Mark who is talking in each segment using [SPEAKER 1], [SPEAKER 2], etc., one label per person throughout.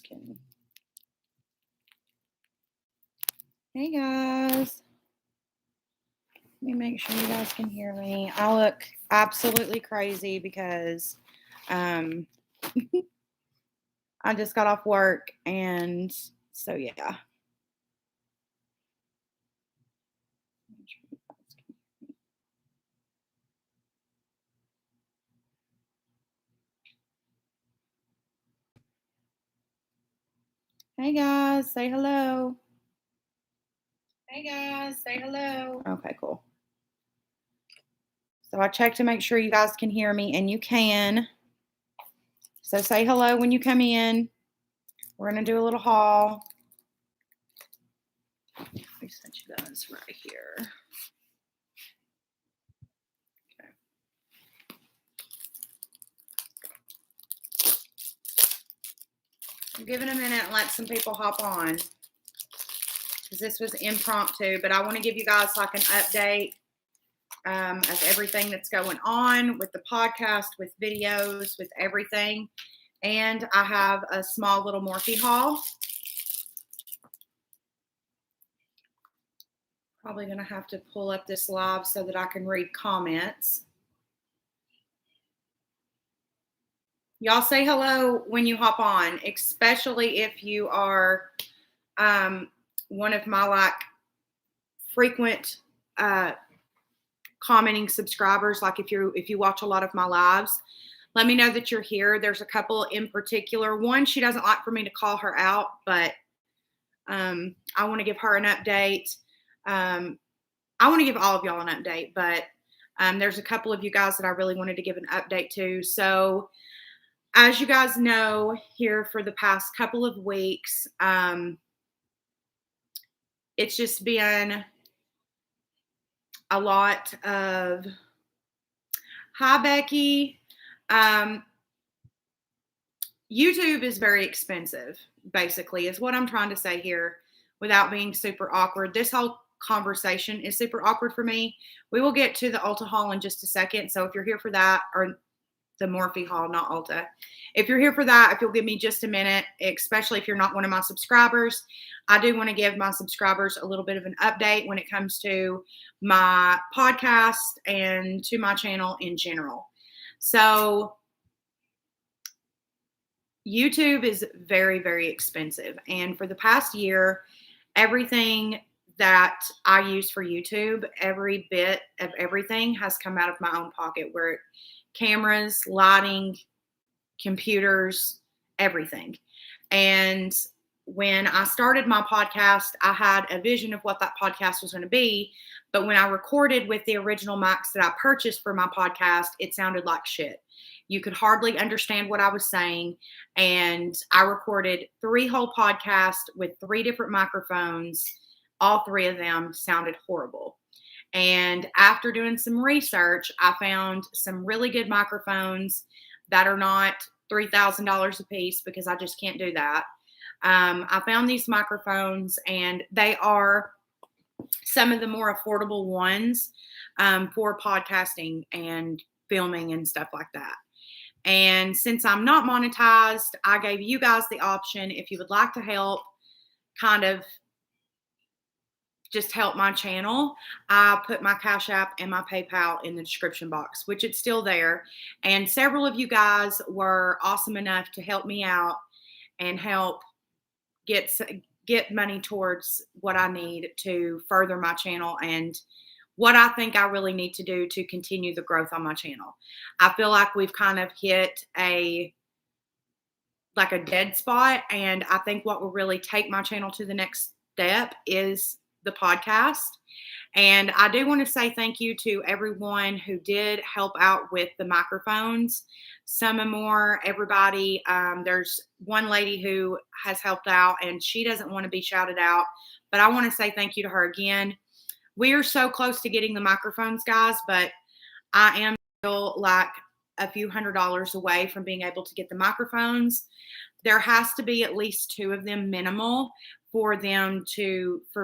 [SPEAKER 1] can. Hey guys. Let me make sure you guys can hear me. I look absolutely crazy because I just got off work, and so yeah. Hey guys, say hello. Hey guys, say hello. Okay, cool. So I checked to make sure you guys can hear me, and you can. So say hello when you come in. We're going to do a little haul. Let me set you guys right here. Okay. I'm giving a minute and let some people hop on, because this was impromptu, but I want to give you guys like an update of everything that's going on with the podcast, with videos, with everything. And I have a small little Morphe haul. Probably going to have to pull up this live so that I can read comments. Y'all say hello when you hop on, especially if you are one of my like frequent commenting subscribers. Like if you watch a lot of my lives, let me know that you're here. There's a couple in particular. One, she doesn't like for me to call her out, but I want to give her an update. I want to give all of y'all an update, but there's a couple of you guys that I really wanted to give an update to. So as you guys know, here for the past couple of weeks, it's just been a lot of, hi, Becky. YouTube is very expensive, basically, is what I'm trying to say here without being super awkward. This whole conversation is super awkward for me. We will get to the Ulta haul in just a second. So if you're here for that, or the Morphe haul, not Ulta. If you're here for that, if you'll give me just a minute, especially if you're not one of my subscribers, I do want to give my subscribers a little bit of an update when it comes to my podcast and to my channel in general. So YouTube is very, very expensive. And for the past year, everything that I use for YouTube, every bit of everything has come out of my own pocket, where cameras, lighting, computers, everything. And when I started my podcast, I had a vision of what that podcast was going to be. But when I recorded with the original mics that I purchased for my podcast, it sounded like shit. You could hardly understand what I was saying. And I recorded 3 whole podcasts with 3 different microphones. All 3 of them sounded horrible. And after doing some research, I found some really good microphones that are not $3,000 a piece, because I just can't do that. I found these microphones, and they are some of the more affordable ones for podcasting and filming and stuff like that. And since I'm not monetized, I gave you guys the option, if you would like to help kind of just help my channel, I put my Cash App and my PayPal in the description box, which it's still there. And several of you guys were awesome enough to help me out and help get money towards what I need to further my channel and what I think I really need to do to continue the growth on my channel. I feel like we've kind of hit a dead spot, and I think what will really take my channel to the next step is the podcast. And I do want to say thank you to everyone who did help out with the microphones. Some and more, everybody. There's one lady who has helped out, and she doesn't want to be shouted out, but I want to say thank you to her again. We are so close to getting the microphones, guys, but I am still like a few $100s away from being able to get the microphones. There has to be at least 2 of them minimal for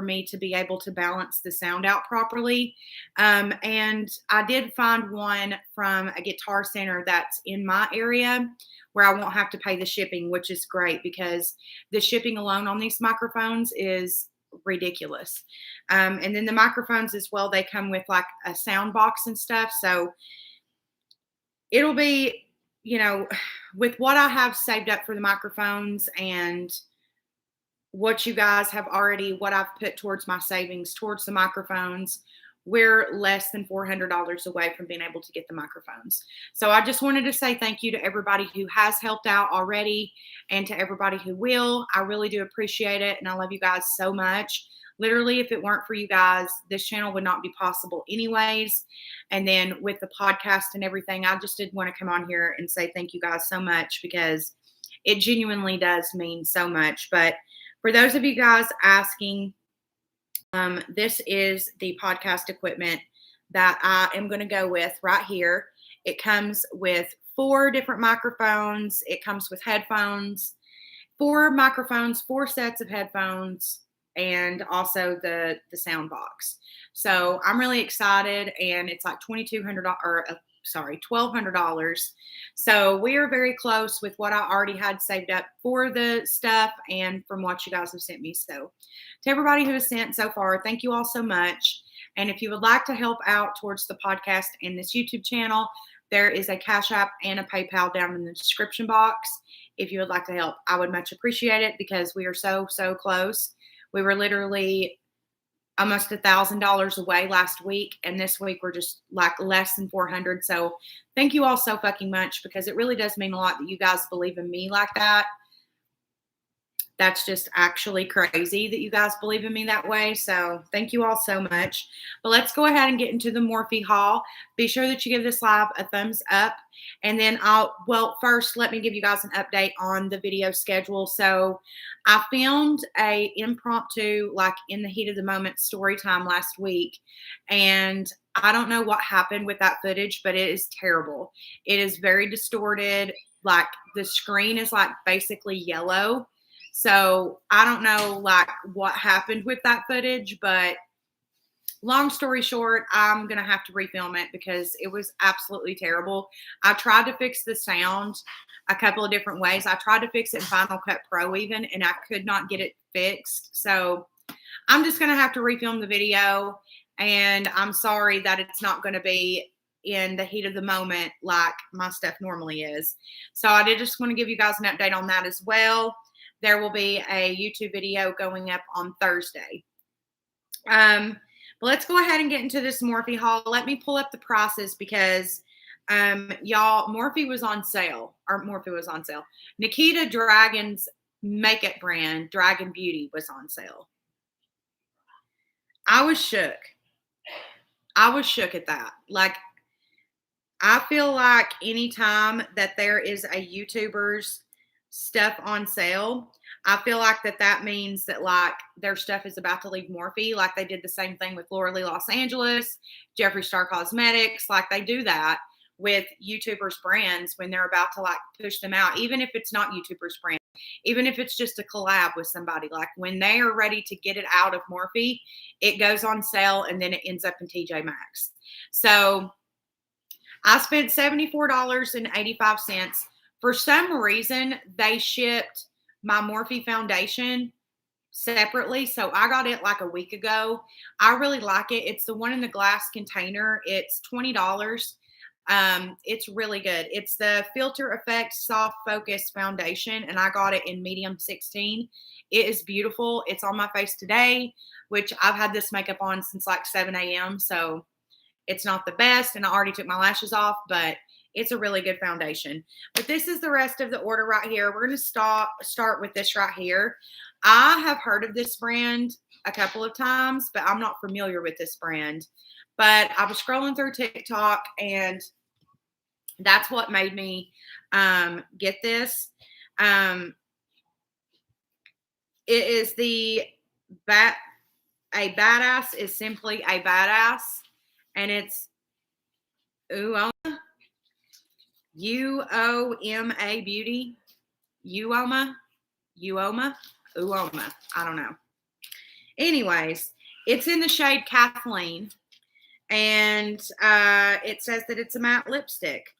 [SPEAKER 1] me to be able to balance the sound out properly. And I did find one from a guitar center that's in my area, where I won't have to pay the shipping, which is great because the shipping alone on these microphones is ridiculous. And then the microphones as well, they come with like a sound box and stuff. So it'll be, with what I have saved up for the microphones and what you guys have already, what I've put towards my savings towards the microphones, we're less than $400 away from being able to get the microphones. So I just wanted to say thank you to everybody who has helped out already and to everybody who will. I really do appreciate it. And I love you guys so much. Literally, if it weren't for you guys, this channel would not be possible anyways. And then with the podcast and everything, I just did want to come on here and say thank you guys so much because it genuinely does mean so much. But for those of you guys asking, this is the podcast equipment that I am going to go with right here. It comes with 4 different microphones. It comes with headphones, 4 microphones, 4 sets of headphones, and also the sound box. So I'm really excited, and it's like $1,200. So we are very close with what I already had saved up for the stuff and from what you guys have sent me. So to everybody who has sent so far, thank you all so much. And if you would like to help out towards the podcast and this YouTube channel, there is a Cash App and a PayPal down in the description box. If you would like to help, I would much appreciate it because we are so close. We were literally almost $1,000 away last week, and this week we're just like less than 400. So thank you all so fucking much because it really does mean a lot that you guys believe in me like that. That's just actually crazy that you guys believe in me that way. So thank you all so much. But let's go ahead and get into the Morphe haul. Be sure that you give this live a thumbs up. And then first, let me give you guys an update on the video schedule. So I filmed a impromptu, like in the heat of the moment story time last week. And I don't know what happened with that footage, but it is terrible. It is very distorted. Like the screen is like basically yellow. So I don't know like what happened with that footage, but long story short, I'm going to have to refilm it because it was absolutely terrible. I tried to fix the sound a couple of different ways. I tried to fix it in Final Cut Pro even, and I could not get it fixed. So I'm just going to have to refilm the video, and I'm sorry that it's not going to be in the heat of the moment like my stuff normally is. So I did just want to give you guys an update on that as well. There will be a YouTube video going up on Thursday. But let's go ahead and get into this Morphe haul. Let me pull up the prices because, y'all, Morphe was on sale. Nikita Dragun's makeup brand, Dragun Beauty, was on sale. I was shook. At that. Like, I feel like anytime that there is a YouTuber's stuff on sale, I feel like that means that like their stuff is about to leave Morphe. Like they did the same thing with Laura Lee Los Angeles, Jeffree Star Cosmetics. Like they do that with YouTubers brands when they're about to like push them out, even if it's not YouTubers brand, even if it's just a collab with somebody. Like when they are ready to get it out of Morphe, it goes on sale and then it ends up in TJ Maxx. So I spent $74.85. For some reason, they shipped my Morphe foundation separately. So I got it like a week ago. I really like it. It's the one in the glass container. It's $20. It's really good. It's the Filter Effect Soft Focus Foundation, and I got it in medium 16. It is beautiful. It's on my face today, which I've had this makeup on since like 7 a.m. So it's not the best, and I already took my lashes off, but it's a really good foundation. But this is the rest of the order right here. We're going to start with this right here. I have heard of this brand a couple of times, but I'm not familiar with this brand. But I was scrolling through TikTok, and that's what made me get this. It is the A Badass is Simply a Badass, and it's Uoma Beauty. Uoma. I don't know. Anyways, it's in the shade Kathleen, and it says that it's a matte lipstick.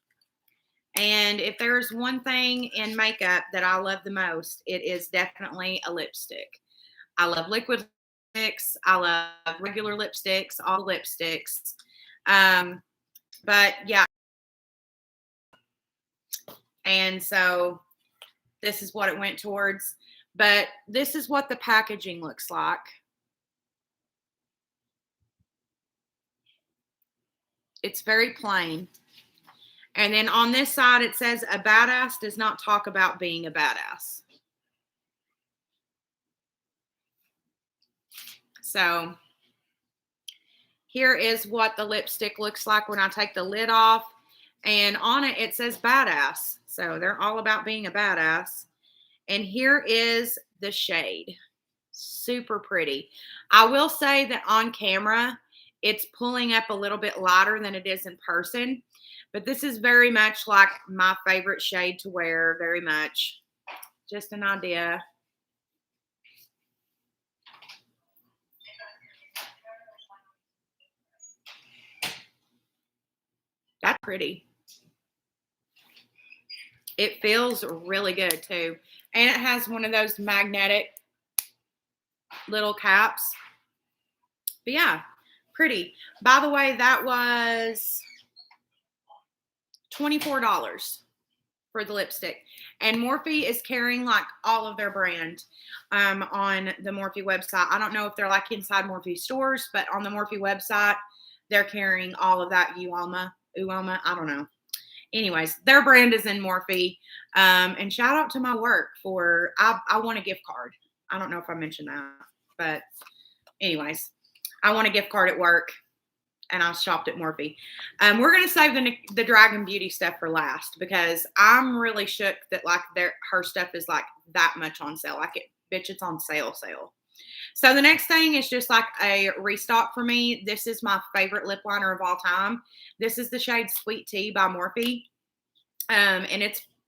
[SPEAKER 1] And if there's one thing in makeup that I love the most, it is definitely a lipstick. I love liquid lipsticks. I love regular lipsticks, all lipsticks. But yeah. And so this is what it went towards. But this is what the packaging looks like. It's very plain. And then on this side, it says, a badass does not talk about being a badass. So here is what the lipstick looks like when I take the lid off. And on it, it says badass. So they're all about being a badass. And here is the shade. Super pretty. I will say that on camera, it's pulling up a little bit lighter than it is in person. But this is very much like my favorite shade to wear, very much. Just an idea. That's pretty. It feels really good too. And it has one of those magnetic little caps. But yeah, pretty. By the way, that was $24 for the lipstick. And Morphe is carrying like all of their brand on the Morphe website. I don't know if they're like inside Morphe stores, but on the Morphe website, they're carrying all of that Uoma, I don't know. Anyways, their brand is in Morphe. And shout out to my work for, I want a gift card. I don't know if I mentioned that, but anyways, I want a gift card at work and I shopped at Morphe. We're going to save the Dragun Beauty stuff for last because I'm really shook that like her stuff is like that much on sale. Like it's on sale. So the next thing is just like a restock for me. This is my favorite lip liner of all time. This is the shade Sweet Tea by Morphe. And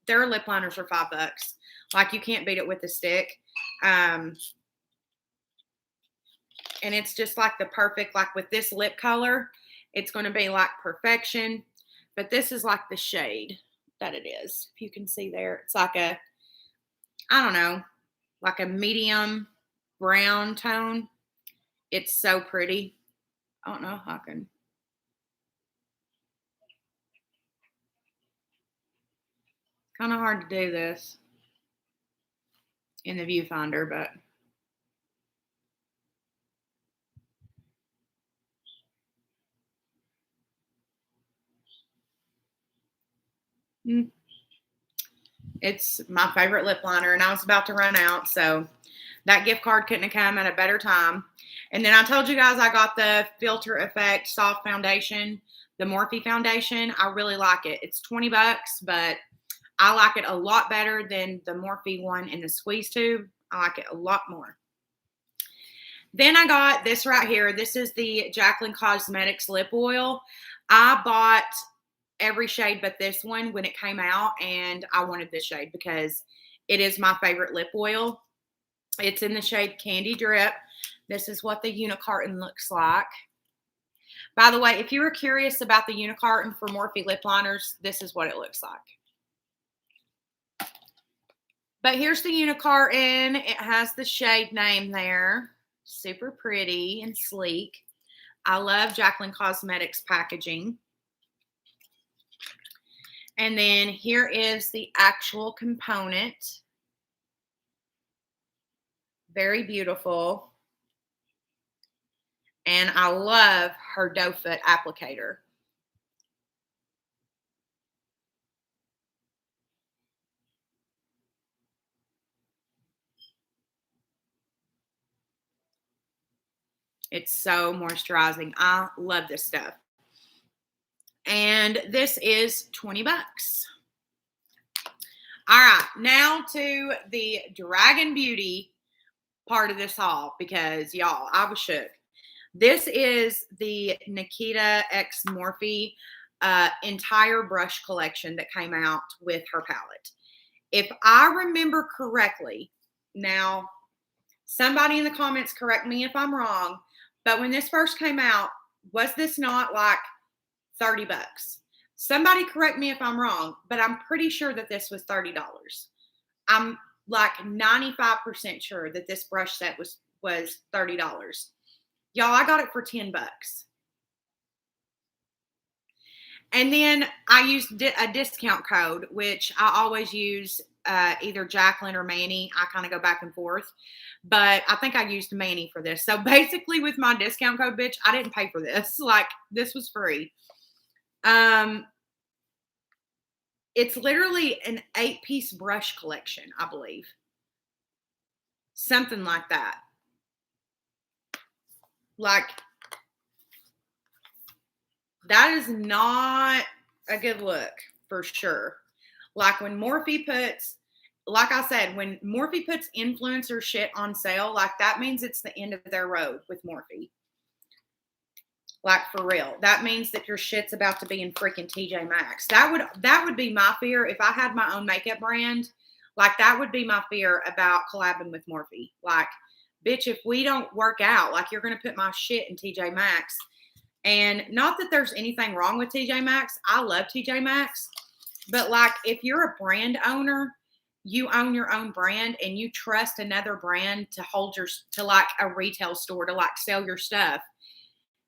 [SPEAKER 1] their lip liners are $5. Like you can't beat it with a stick. And it's just like the perfect, like with this lip color, it's going to be like perfection. But this is like the shade that it is. If you can see there, it's like I don't know, like a medium brown tone. It's so pretty. I don't know if I can. Kind of hard to do this in the viewfinder, but it's my favorite lip liner, and I was about to run out, so that gift card couldn't have come at a better time. And then I told you guys I got the Filter Effect Soft Foundation, the Morphe foundation. I really like it. It's $20, but I like it a lot better than the Morphe one in the squeeze tube. I like it a lot more. Then I got this right here. This is the Jaclyn Cosmetics Lip Oil. I bought every shade but this one when it came out, and I wanted this shade because it is my favorite lip oil. It's in the shade Candy Drip. This is what the unicarton looks like. By the way, if you were curious about the unicarton for Morphe lip liners, this is what it looks like. But here's the unicarton. It has the shade name there. Super pretty and sleek. I love Jaclyn Cosmetics packaging. And then here is the actual component. Very beautiful. And I love her doe foot applicator. It's so moisturizing. I love this stuff. And this is $20. All right, now to the Dragun Beauty part of this haul because, y'all, I was shook. This is the Nikita X Morphe entire brush collection that came out with her palette. If I remember correctly, now somebody in the comments correct me if I'm wrong, but when this first came out, was this not like $30? Somebody correct me if I'm wrong, but I'm pretty sure that this was $30. I'm like 95% sure that this brush set was $30. Y'all, I got it for 10 bucks. And then I used a discount code, which I always use either Jaclyn or Manny. I kind of go back and forth. But I think I used Manny for this. So basically with my discount code, bitch, I didn't pay for this. Like, this was free. It's literally an 8-piece brush collection, I believe. Something like that. Like, that is not a good look for sure. Like when Morphe puts, like I said, when Morphe puts influencer shit on sale, like that means it's the end of their road with Morphe. Like for real. That means that your shit's about to be in freaking TJ Maxx. That would be my fear if I had my own makeup brand. Like that would be my fear about collabing with Morphe. Like, bitch, if we don't work out, like you're going to put my shit in TJ Maxx. And not that there's anything wrong with TJ Maxx. I love TJ Maxx. But like if you're a brand owner, you own your own brand and you trust another brand to hold to like a retail store to like sell your stuff.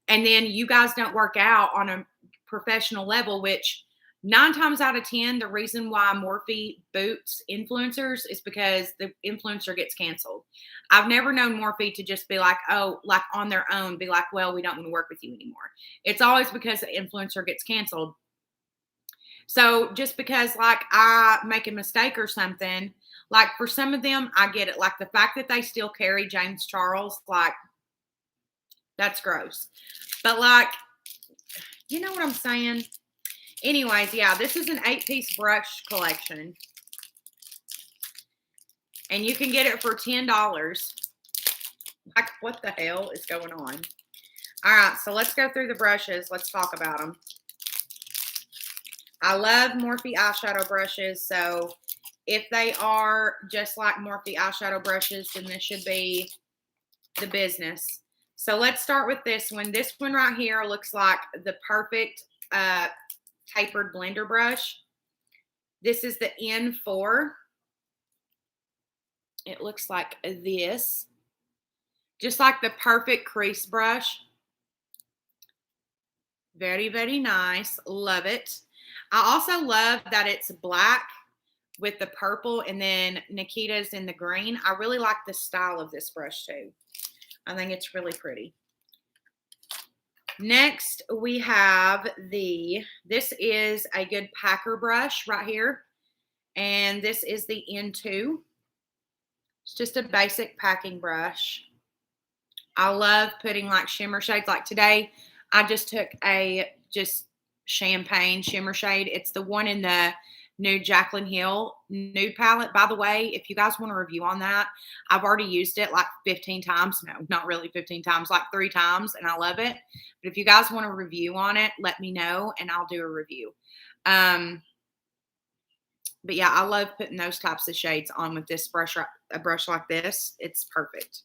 [SPEAKER 1] And then you guys don't work out on a professional level, which 9 times out of 10, the reason why Morphe boots influencers is because the influencer gets canceled. I've never known Morphe to just be like, oh, like on their own, be like, well, we don't want to work with you anymore. It's always because the influencer gets canceled. So just because like I make a mistake or something, like for some of them, I get it. Like the fact that they still carry James Charles, like that's gross. But like, you know what I'm saying? Anyways, yeah, this is an 8-piece brush collection. And you can get it for $10. Like, what the hell is going on? All right, so let's go through the brushes. Let's talk about them. I love Morphe eyeshadow brushes, so if they are just like Morphe eyeshadow brushes, then this should be the business. So let's start with this one. This one right here looks like the perfect tapered blender brush. This is the N4. It looks like this. Just like the perfect crease brush. Very, very nice. Love it. I also love that it's black with the purple and then Nikita's in the green. I really like the style of this brush too. I think it's really pretty. Next, we have this is a good packer brush right here. And this is the N2. It's just a basic packing brush. I love putting like shimmer shades. Like today, I just took a champagne shimmer shade. It's the one in the new Jaclyn Hill nude palette. By the way, if you guys want a review on that, I've already used it like 15 times. No, not really 15 times, like 3 times, and I love it. But if you guys want a review on it, let me know and I'll do a review. But yeah, I love putting those types of shades on with this brush, a brush like this. It's perfect.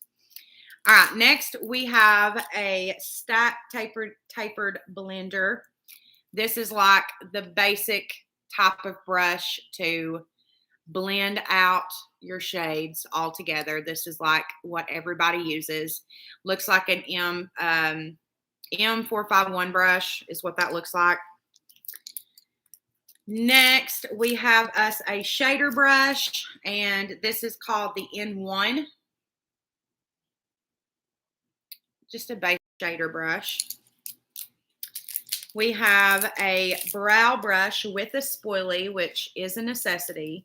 [SPEAKER 1] All right, next we have a stack tapered blender. This is like the basic type of brush to blend out your shades all together. This is like what everybody uses. Looks like an M451 brush is what that looks like. Next, we have us a shader brush, and this is called the N1. Just a basic shader brush. We have a brow brush with a spoolie, which is a necessity.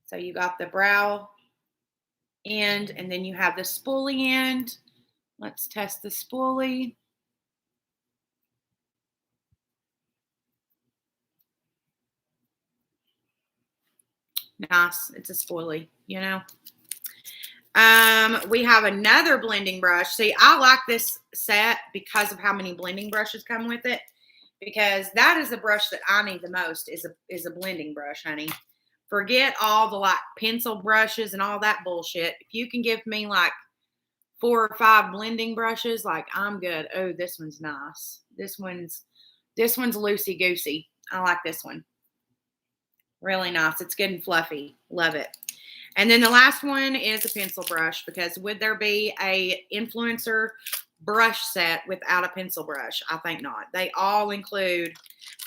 [SPEAKER 1] So you got the brow end, and then you have the spoolie end. Let's test the spoolie. Nice. It's a spoolie, you know. We have another blending brush. See, I like this set because of how many blending brushes come with it. Because that is the brush that I need the most is a blending brush, honey. Forget all the like pencil brushes and all that bullshit. If you can give me like 4 or 5 blending brushes, like I'm good. Oh, this one's nice. This one's loosey goosey. I like this one. Really nice. It's good and fluffy. Love it. And then the last one is a pencil brush, because would there be a influencer brush set without a pencil brush? I think not. They all include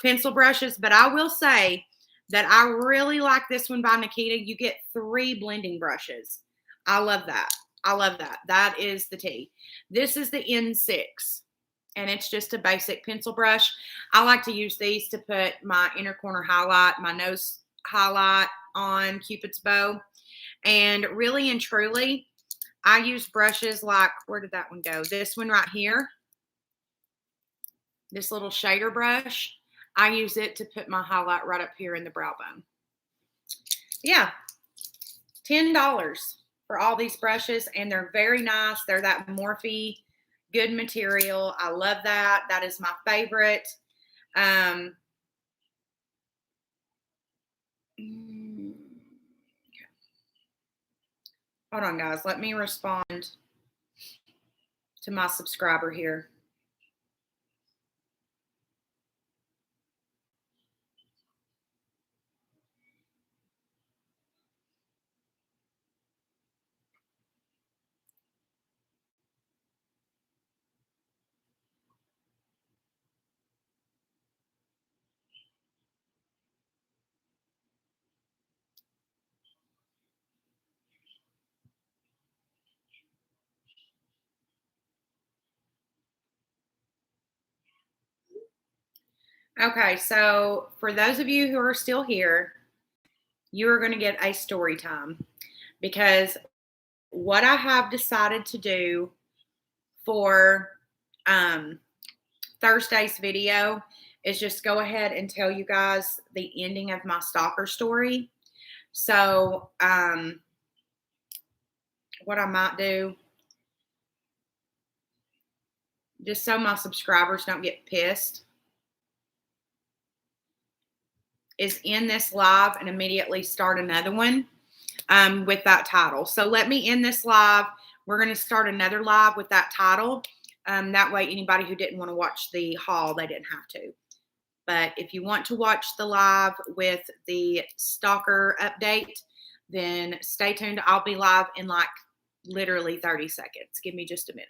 [SPEAKER 1] pencil brushes, but I will say that I really like this one by Nikita. You get 3 blending brushes. I love that. I love that. That is the tea. This is the N6, and it's just a basic pencil brush. I like to use these to put my inner corner highlight, my nose highlight on Cupid's bow. And really and truly, I use brushes like, where did that one go? This one right here. This little shader brush. I use it to put my highlight right up here in the brow bone. Yeah, $10 for all these brushes, and they're very nice. They're that Morphe good material. I love that. That is my favorite. Hold on, guys. Let me respond to my subscriber here. Okay, so for those of you who are still here, you are going to get a story time, because what I have decided to do for Thursday's video is just go ahead and tell you guys the ending of my stalker story. So what I might do, just so my subscribers don't get pissed, is end this live and immediately start another one with that title. So let me end this live. We're going to start another live with that title. That way, anybody who didn't want to watch the haul, they didn't have to. But if you want to watch the live with the stalker update, then stay tuned. I'll be live in like literally 30 seconds. Give me just a minute.